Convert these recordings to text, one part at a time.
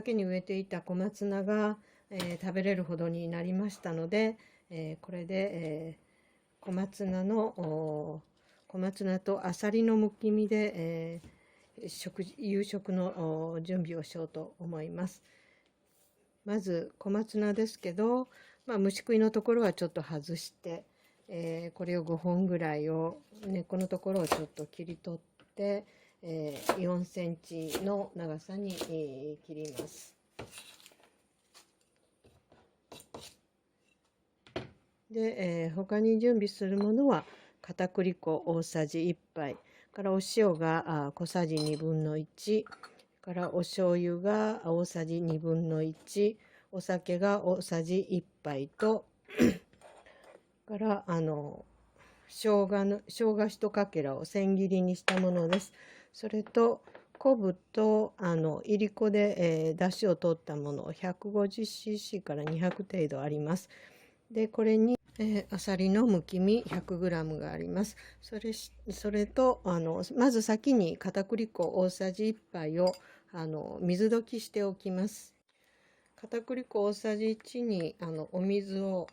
畑に植えていた小松菜が、食べれるほどになりましたので、これで、小松菜とあさりのむき身で、夕食の準備をしようと思います。まず小松菜ですけど、虫食いのところはちょっと外して、これを5本ぐらいを根っこのところをちょっと切り取って、4センチの長さに、切ります。で、他に準備するものは片栗粉大さじ1杯からお塩が小さじ1/2からお醤油が大さじ1/2、お酒が大さじ1杯とから生姜1かけらを千切りにしたものです。それと昆布といりこで、出汁を取ったもの 150cc から200程度あります。でこれにあさりのむき身 100g があります。それとまず先に片栗粉大さじ1杯を水溶きしておきます。片栗粉大さじ1にお水を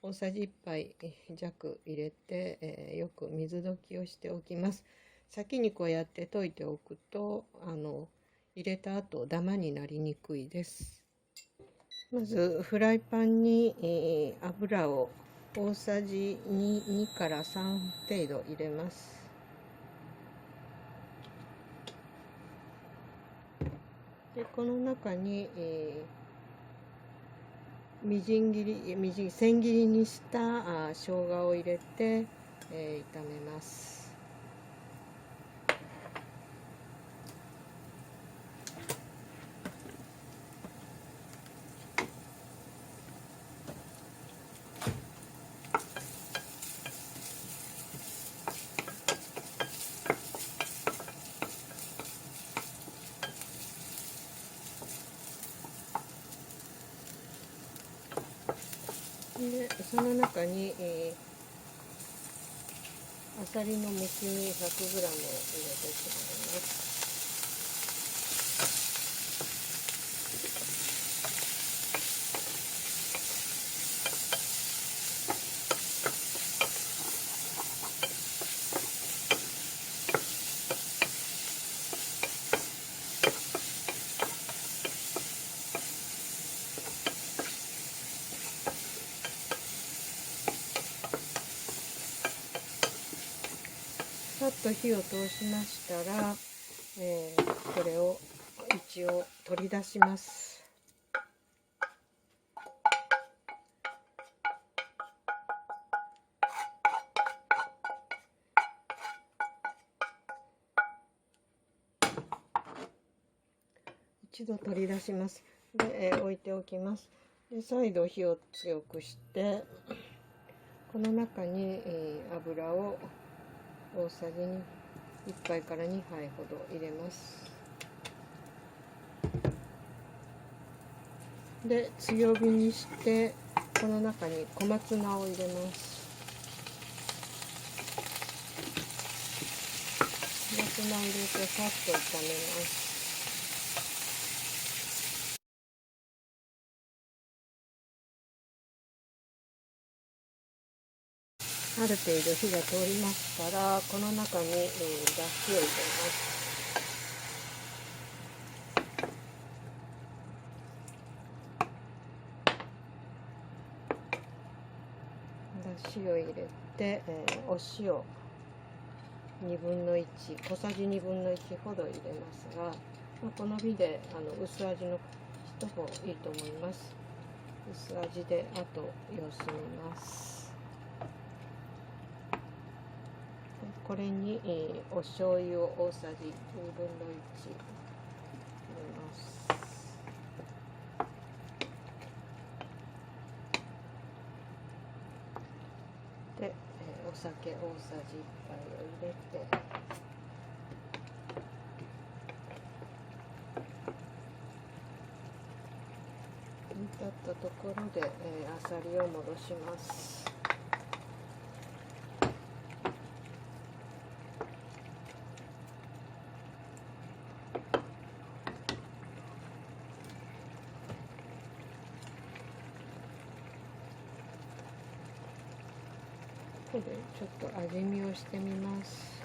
大さじ1杯弱入れて、よく水溶きをしておきます。先にこうやって溶いておくと入れた後ダマになりにくいです。まずフライパンに、油を大さじ 2から3程度入れます。でこの中に、千切りにした生姜を入れて、炒めます。でその中に、あさりのむき身 100g を入れてしまいます。さっと火を通しましたら、これを一応取り出します。一度取り出します。で、置いておきます。で再度火を強くしてこの中に、油を大さじ1杯から2杯ほど入れます。で強火にしてこの中に小松菜を入れます。小松菜を入れてさっと炒めます。ある程度火が通りましたらこの中に、だしを入れます。だしを入れて、お塩1/2小さじ1/2ほど入れますが、好みで薄味の人もいいと思います。薄味であと様子見ます。これに、お醤油を大さじ1/2入れます。で、お酒大さじ1杯を入れて煮立ったところで、あさりを戻します。でちょっと味見をしてみます。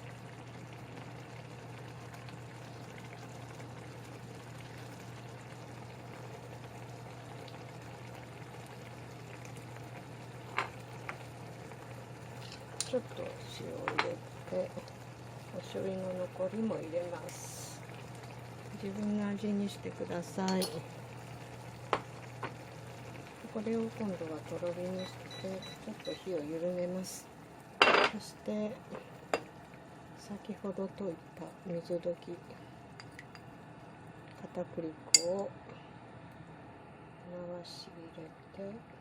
ちょっと塩を入れて、お醤油の残りも入れます。自分の味にしてください。これを今度はとろ火にしてちょっと火を緩めます。そして先ほど溶いた水溶き片栗粉を回し入れて、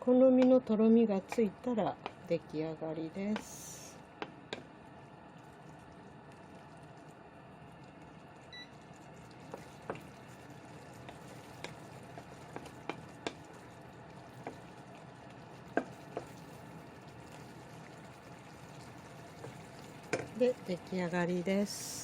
好みのとろみがついたら出来上がりです。で、出来上がりです。